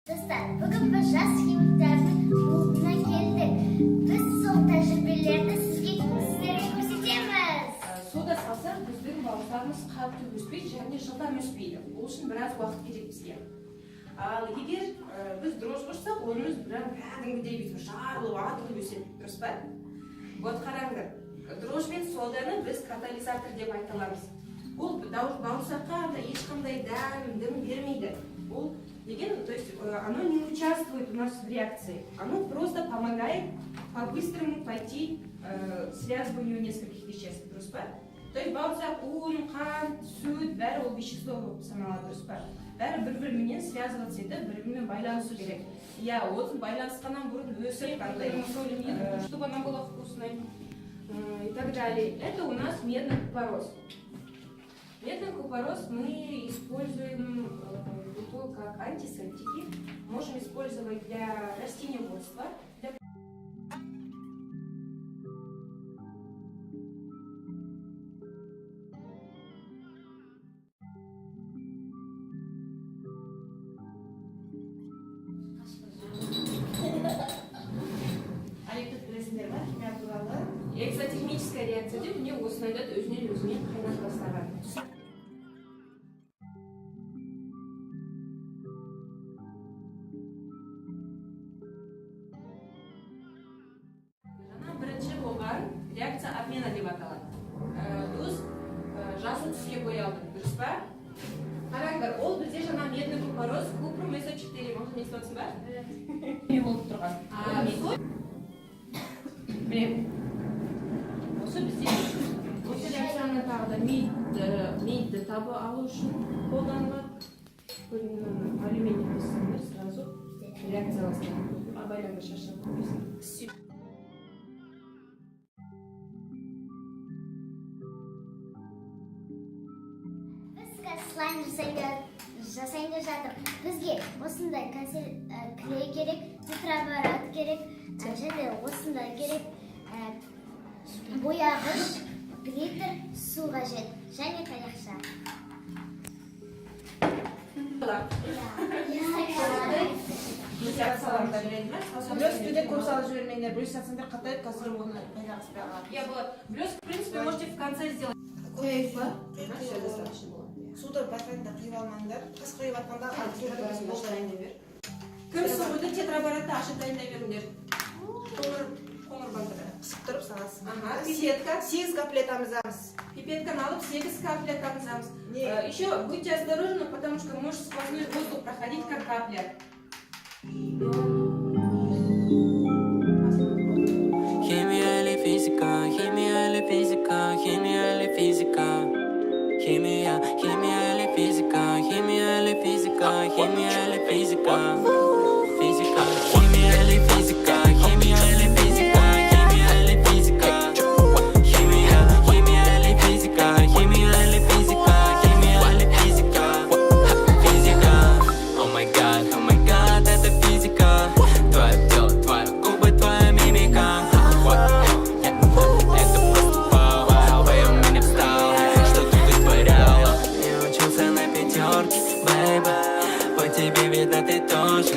Dostlar, bugün biz jaz ximiklarning klubuna keldik. Biz so'ng tajribalarni sizlarga ko'rsatamiz. Soda salsak bizning baliqlarimiz qattiq o'smaydi, ya'ni жылдам o'smaydi. Bu uchun biroz vaqt kerak bizga. Al agar biz дрожь qo'shsak, o'rimiz bilan kәдімгідей бүйтіп жарылып, атылып өседі, дұрыс па? Вот қараңдар. Дрожь мен соданы біз катализатор деп айта аламыз. Ол бауырсаққа ешқандай дым бермейді. Ол деген, то есть оно не участвует у нас в реакции. Оно просто помогает по-быстрому пойти связыванию нескольких веществ, дұрыс па? То есть бауырсақ, un, қант, сүт, бәрі ол вещество болып саналады, дұрыс па? Бәрі бір-бірімен связываться етіп, бір-бірімен байланысу керек. Я вот байланысқаннан бұрын өсіп қандай, чтобы она была вкусной и так далее. Это у нас медный купорос. Медный купорос мы используем его как антисептики. Можем использовать для растениеводства. Экзотехническая реакция деп не осыны айтады, өзінен қайнап бастаған. Жаңа бірінші болған реакция обмена деп аталады. Тұз жасыл түске боялды, дұрыс па? Қараңдар, ол бізде жаңа медный купорос, купрум СО4, может естіп ба? Не болып тұрған. Осы бізде осы реакцияны тағы да медді табы алу үшін қолданылады. Алюминий қосыңдар сразу реакцияласына. Абайлаңдар шашып қойсын. Biz slime жасайында жатыр. Бізге осындай клей керек, тетраборат керек, және осындай керек. Бояғыш, глиттер, су қажет, және таяқша. Блеск көп салып жібермеңдер, блеск салсаңдар қатайып, қазір оны пайдағыз. Блеск, в принципе, можете в конце сделать. Қояйық ба? Все достаточно болады. Суды батырында құйып алмаңдар. Қас құйып атқанда тетраборатты ашытайын деп бер. Кім суды тетраборатты ашытайын деп беріңдер. Қоңыр бандыры. Қысып тұрып саласың. Пипетка. 8 каплет тамызамыз. Пипетканы алып 8 каплет тамызамыз. Еще будьте осторожны, потому что может сквозной воздух проходить как капля. Химия или физика, химия или физика, химия или физика. Химия или физика, химия или физика, химия или физика. Физика, химия или физика, химия или физика, химия или физика. Химия или физика, химия или физика, химия или физика. Физика, oh my god, это физика. Твое тело, твои губы, твоя мимика. Это просто вау, твое меня встал, что ты вытворяла. Я учился на пятерке, бэйба, по тебе видно ты тоже.